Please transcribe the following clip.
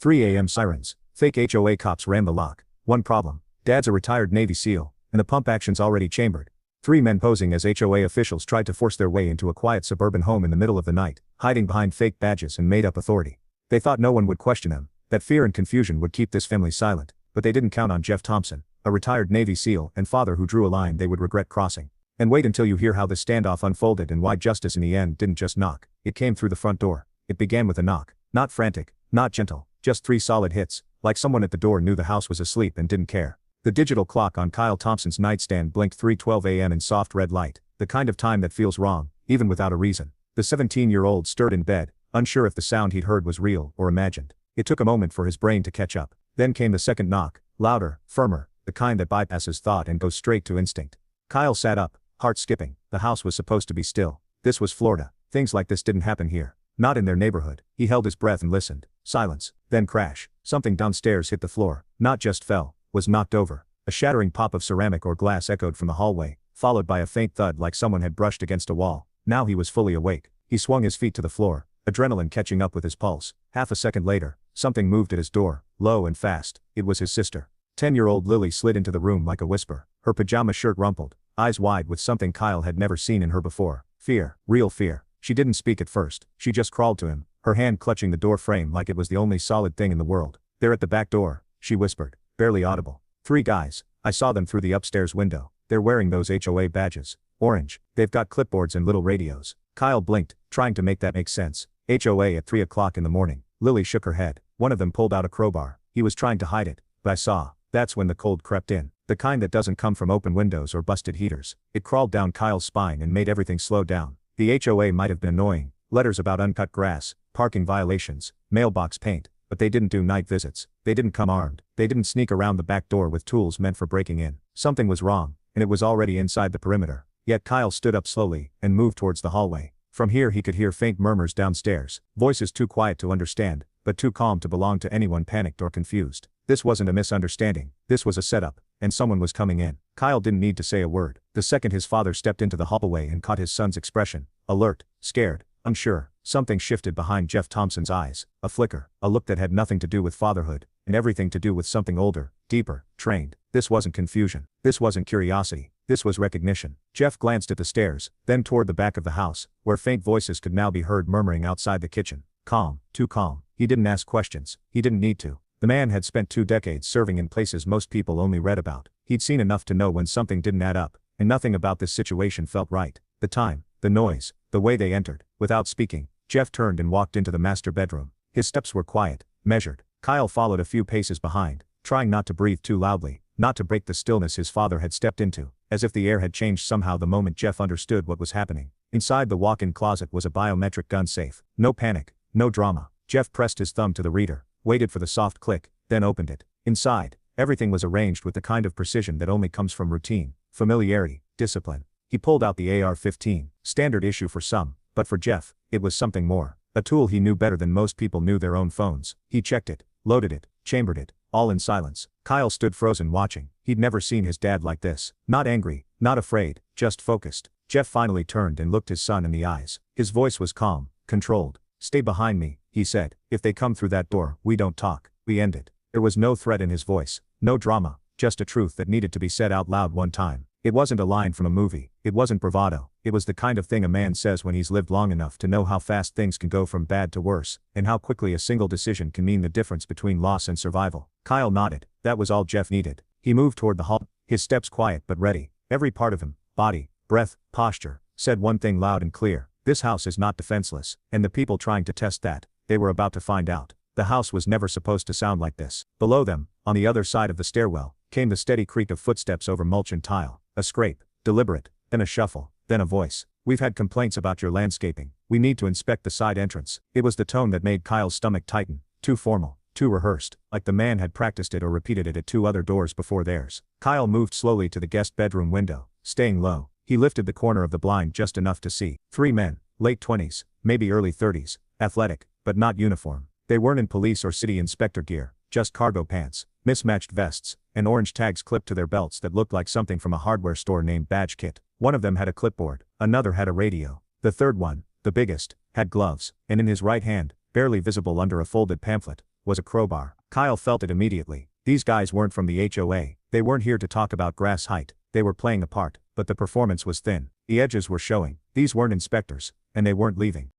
3 a.m. sirens. Fake HOA cops ran the lock. One problem. Dad's a retired Navy SEAL, and the pump action's already chambered. 3 men posing as HOA officials tried to force their way into a quiet suburban home in the middle of the night, hiding behind fake badges and made-up authority. They thought no one would question them, that fear and confusion would keep this family silent, but they didn't count on Jeff Thompson, a retired Navy SEAL and father who drew a line they would regret crossing. And wait until you hear how this standoff unfolded and why justice in the end didn't just knock, it came through the front door. It began with a knock. Not frantic, not gentle, just 3 solid hits, like someone at the door knew the house was asleep and didn't care. The digital clock on Kyle Thompson's nightstand blinked 3:12 a.m. in soft red light, the kind of time that feels wrong, even without a reason. The 17-year-old stirred in bed, unsure if the sound he'd heard was real or imagined. It took a moment for his brain to catch up. Then came the second knock, louder, firmer, the kind that bypasses thought and goes straight to instinct. Kyle sat up, heart skipping. The house was supposed to be still. This was Florida. Things like this didn't happen here. Not in their neighborhood. He held his breath and listened. Silence. Then crash. Something downstairs hit the floor. Not just fell, was knocked over. A shattering pop of ceramic or glass echoed from the hallway, followed by a faint thud like someone had brushed against a wall. Now he was fully awake. He swung his feet to the floor, adrenaline catching up with his pulse. Half a second later, something moved at his door, low and fast. It was his sister. 10-year-old Lily slid into the room like a whisper, her pajama shirt rumpled, eyes wide with something Kyle had never seen in her before. Fear, real fear. She didn't speak at first, she just crawled to him, her hand clutching the door frame like it was the only solid thing in the world. "They're at the back door," she whispered, barely audible. "3 guys. I saw them through the upstairs window. They're wearing those HOA badges. Orange. They've got clipboards and little radios." Kyle blinked, trying to make that make sense. HOA at 3 o'clock in the morning. Lily shook her head. One of them pulled out a crowbar. He was trying to hide it, but I saw. That's when the cold crept in. The kind that doesn't come from open windows or busted heaters. It crawled down Kyle's spine and made everything slow down. The HOA might have been annoying. Letters about uncut grass, parking violations, mailbox paint. But they didn't do night visits. They didn't come armed. They didn't sneak around the back door with tools meant for breaking in. Something was wrong, and it was already inside the perimeter. Yet Kyle stood up slowly and moved towards the hallway. From here he could hear faint murmurs downstairs, voices too quiet to understand, but too calm to belong to anyone panicked or confused. This wasn't a misunderstanding. This was a setup, and someone was coming in. Kyle didn't need to say a word. The second his father stepped into the hallway and caught his son's expression, alert, scared, unsure, something shifted behind Jeff Thompson's eyes, a flicker, a look that had nothing to do with fatherhood, and everything to do with something older, deeper, trained. This wasn't confusion. This wasn't curiosity. This was recognition. Jeff glanced at the stairs, then toward the back of the house, where faint voices could now be heard murmuring outside the kitchen. Calm, too calm. He didn't ask questions. He didn't need to. The man had spent 2 decades serving in places most people only read about. He'd seen enough to know when something didn't add up, and nothing about this situation felt right. The time, the noise, the way they entered. Without speaking, Jeff turned and walked into the master bedroom. His steps were quiet, measured. Kyle followed a few paces behind, trying not to breathe too loudly, not to break the stillness his father had stepped into, as if the air had changed somehow the moment Jeff understood what was happening. Inside the walk-in closet was a biometric gun safe. No panic, no drama. Jeff pressed his thumb to the reader, waited for the soft click, then opened it. Inside, everything was arranged with the kind of precision that only comes from routine, familiarity, discipline. He pulled out the AR-15, standard issue for some, but for Jeff, it was something more. A tool he knew better than most people knew their own phones. He checked it, loaded it, chambered it, all in silence. Kyle stood frozen watching. He'd never seen his dad like this. Not angry, not afraid, just focused. Jeff finally turned and looked his son in the eyes. His voice was calm, controlled. "Stay behind me," he said. "If they come through that door, we don't talk. We end it." There was no threat in his voice, no drama, just a truth that needed to be said out loud one time. It wasn't a line from a movie. It wasn't bravado. It was the kind of thing a man says when he's lived long enough to know how fast things can go from bad to worse, and how quickly a single decision can mean the difference between loss and survival. Kyle nodded. That was all Jeff needed. He moved toward the hall, his steps quiet but ready. Every part of him, body, breath, posture, said one thing loud and clear. This house is not defenseless, and the people trying to test that, they were about to find out. The house was never supposed to sound like this. Below them, on the other side of the stairwell, came the steady creak of footsteps over mulch and tile. A scrape, deliberate, then a shuffle, then a voice. "We've had complaints about your landscaping. We need to inspect the side entrance." It was the tone that made Kyle's stomach tighten. Too formal, too rehearsed, like the man had practiced it or repeated it at 2 other doors before theirs. Kyle moved slowly to the guest bedroom window, staying low. He lifted the corner of the blind just enough to see 3 men, late 20s, maybe early 30s, athletic, but not uniform. They weren't in police or city inspector gear, just cargo pants, mismatched vests, and orange tags clipped to their belts that looked like something from a hardware store named Badge Kit. One of them had a clipboard, another had a radio. The third one, the biggest, had gloves, and in his right hand, barely visible under a folded pamphlet, was a crowbar. Kyle felt it immediately. These guys weren't from the HOA, they weren't here to talk about grass height, they were playing a part, but the performance was thin. The edges were showing, these weren't inspectors, and they weren't leaving.